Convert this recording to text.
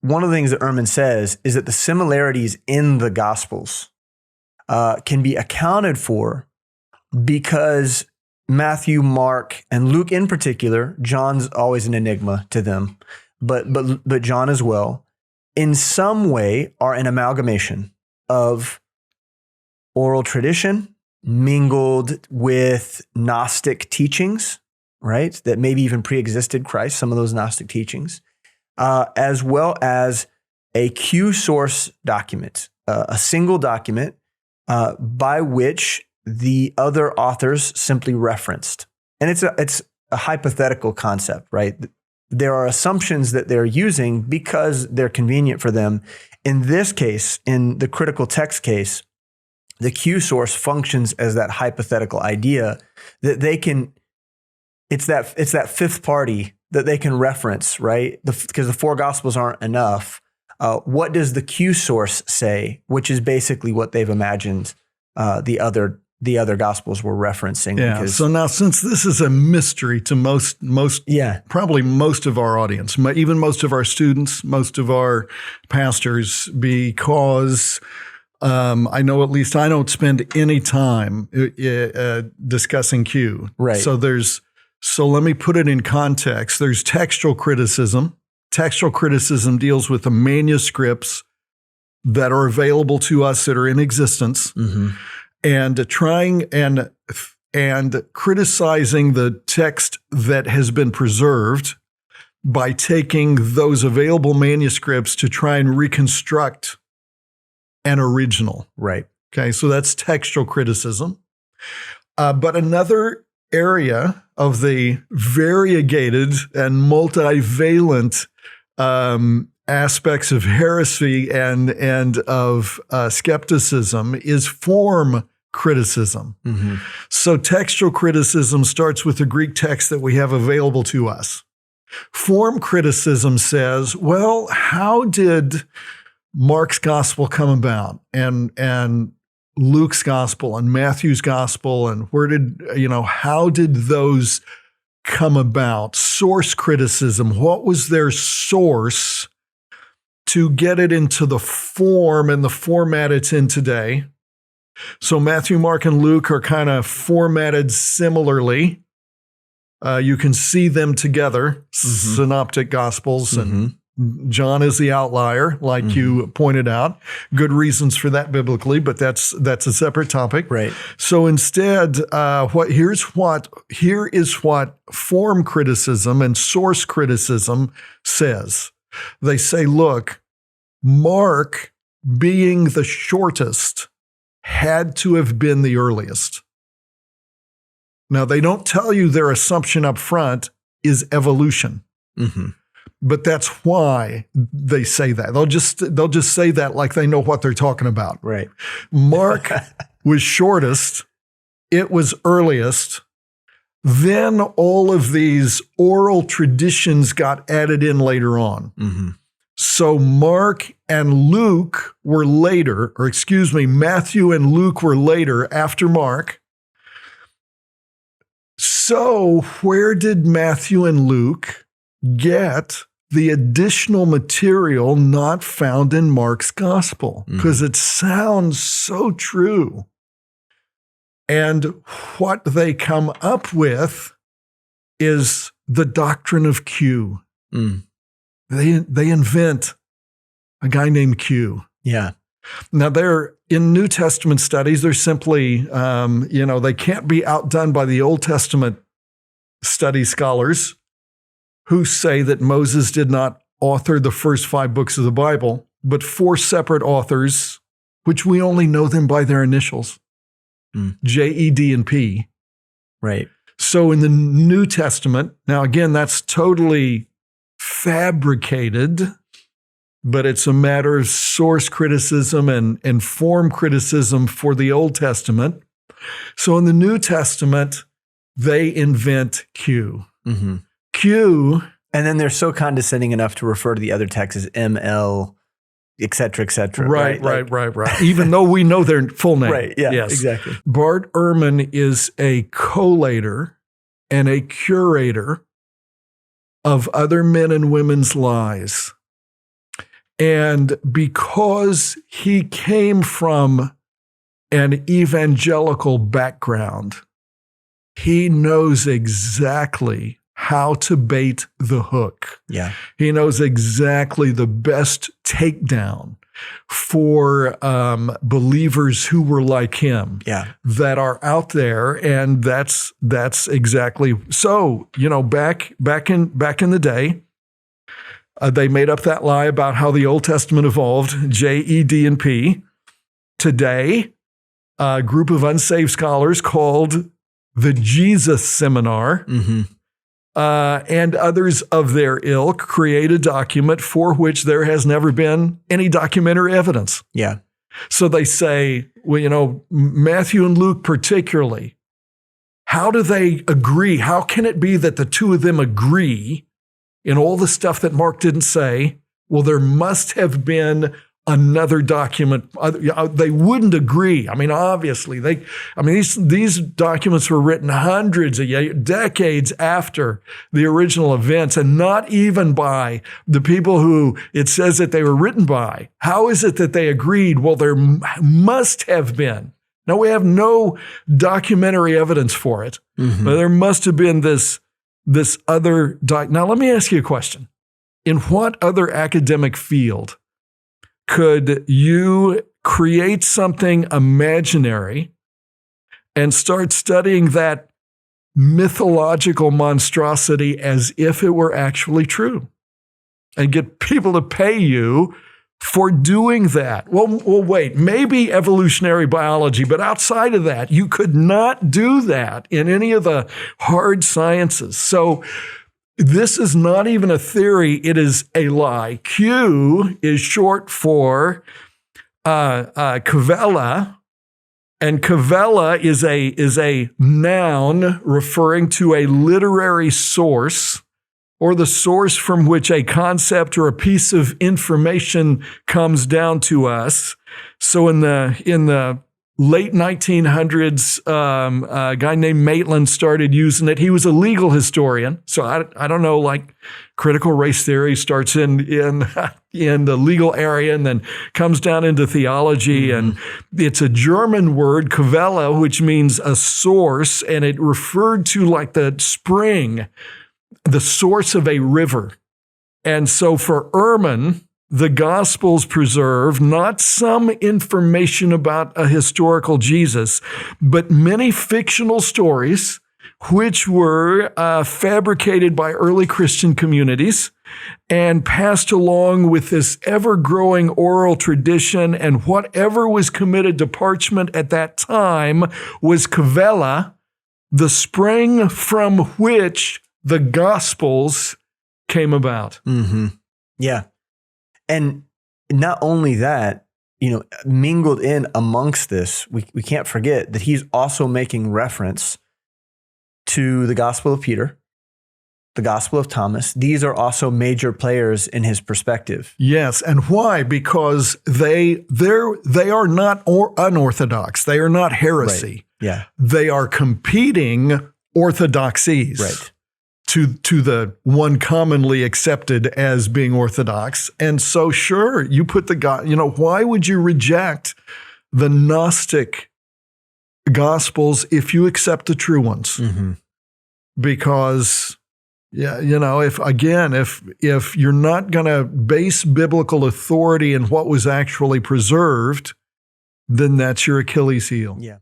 one of the things that Ehrman says is that the similarities in the Gospels can be accounted for because Matthew, Mark, and Luke in particular, John's always an enigma to them, but John as well, in some way are an amalgamation of oral tradition mingled with Gnostic teachings, right? That maybe even pre-existed Christ, some of those Gnostic teachings, as well as a Q source document, a single document by which the other authors simply referenced. And it's a hypothetical concept, right? There are assumptions that they're using because they're convenient for them. In this case, in the critical text case, the Q source functions as that hypothetical idea that they can, it's that fifth party that they can reference, right? Because the four Gospels aren't enough. What does the Q source say? Which is basically what they've imagined the other Gospels were referencing. Yeah. So now, since this is a mystery to most, probably most of our audience, even most of our students, most of our pastors, because I know at least I don't spend any time discussing Q. Right. So let me put it in context. There's textual criticism. Textual criticism deals with the manuscripts that are available to us that are in existence, and trying and criticizing the text that has been preserved by taking those available manuscripts to try and reconstruct an original. Right. Okay, so that's textual criticism. But another area of the variegated and multivalent aspects of heresy and of skepticism is form criticism. So textual criticism starts with the Greek text that we have available to us. Form criticism says, well, how did Mark's gospel come about, and Luke's gospel and Matthew's gospel, and how did those come about? Source criticism. What was their source to get it into the form and the format it's in today? So Matthew, Mark, and Luke are kind of formatted similarly. You can see them together, synoptic gospels, and John is the outlier, like you pointed out. Good reasons for that biblically, but that's a separate topic. Right. So instead, here is what form criticism and source criticism says. They say, look, Mark, being the shortest, had to have been the earliest. Now, they don't tell you their assumption up front is evolution. But that's why they say that. They'll just say that like they know what they're talking about. Right. Mark was shortest. It was earliest. Then all of these oral traditions got added in later on. So Mark and Luke were later, Matthew and Luke were later after Mark. So where did Matthew and Luke get the additional material not found in Mark's gospel? Because it sounds so true. And what they come up with is the doctrine of Q. They invent a guy named Q. Yeah. Now, they're in New Testament studies, they're simply, they can't be outdone by the Old Testament study scholars who say that Moses did not author the first 5 books of the Bible, but 4 separate authors, which we only know them by their initials, J, E, D, and P. Right. So in the New Testament, now again, that's totally fabricated, but it's a matter of source criticism and form criticism for the Old Testament. So in the New Testament, they invent Q. Q. And then they're so condescending enough to refer to the other texts as ML, et cetera, et cetera. Right. Even though we know their full name. Right, yeah, yes. Exactly. Bart Ehrman is a collator and a curator of other men and women's lies. And because he came from an evangelical background, he knows exactly how to bait the hook. Yeah. He knows exactly the best takedown for believers who were like him, that are out there, and that's exactly so. Back in the day, they made up that lie about how the Old Testament evolved, JED&P. Today, a group of unsaved scholars called the Jesus Seminar, and others of their ilk create a document for which there has never been any documentary evidence. Yeah. So they say, well, Matthew and Luke particularly, how do they agree? How can it be that the two of them agree in all the stuff that Mark didn't say? Well, there must have been another document. They wouldn't agree. I mean, obviously, these documents were written hundreds of decades after the original events, and not even by the people who it says that they were written by. How is it that they agreed? Well, there must have been. Now, we have no documentary evidence for it, but there must have been this other Now, let me ask you a question. In what other academic field could you create something imaginary and start studying that mythological monstrosity as if it were actually true and get people to pay you for doing that? Well, wait, maybe evolutionary biology, but outside of that, you could not do that in any of the hard sciences. So this is not even a theory, it is a lie. Q is short for Cavella, and Cavella is a noun referring to a literary source, or the source from which a concept or a piece of information comes down to us. So in the late 1900s, a guy named Maitland started using it. He was a legal historian. So I don't know, like critical race theory starts in the legal area and then comes down into theology. And it's a German word, Quelle, which means a source. And it referred to like the spring, the source of a river. And so for Ehrman, the Gospels preserve not some information about a historical Jesus, but many fictional stories which were fabricated by early Christian communities and passed along with this ever-growing oral tradition, and whatever was committed to parchment at that time was Quelle, the spring from which the Gospels came about. Yeah. And not only that, mingled in amongst this, we can't forget that he's also making reference to the Gospel of Peter, the Gospel of Thomas. These are also major players in his perspective. Yes. And why? Because they are not unorthodox. They are not heresy. Right. Yeah. They are competing orthodoxies. Right. To the one commonly accepted as being orthodox. And so, sure, you put the God, why would you reject the Gnostic Gospels if you accept the true ones? Because, if you're not going to base biblical authority in what was actually preserved, then that's your Achilles heel. Yeah.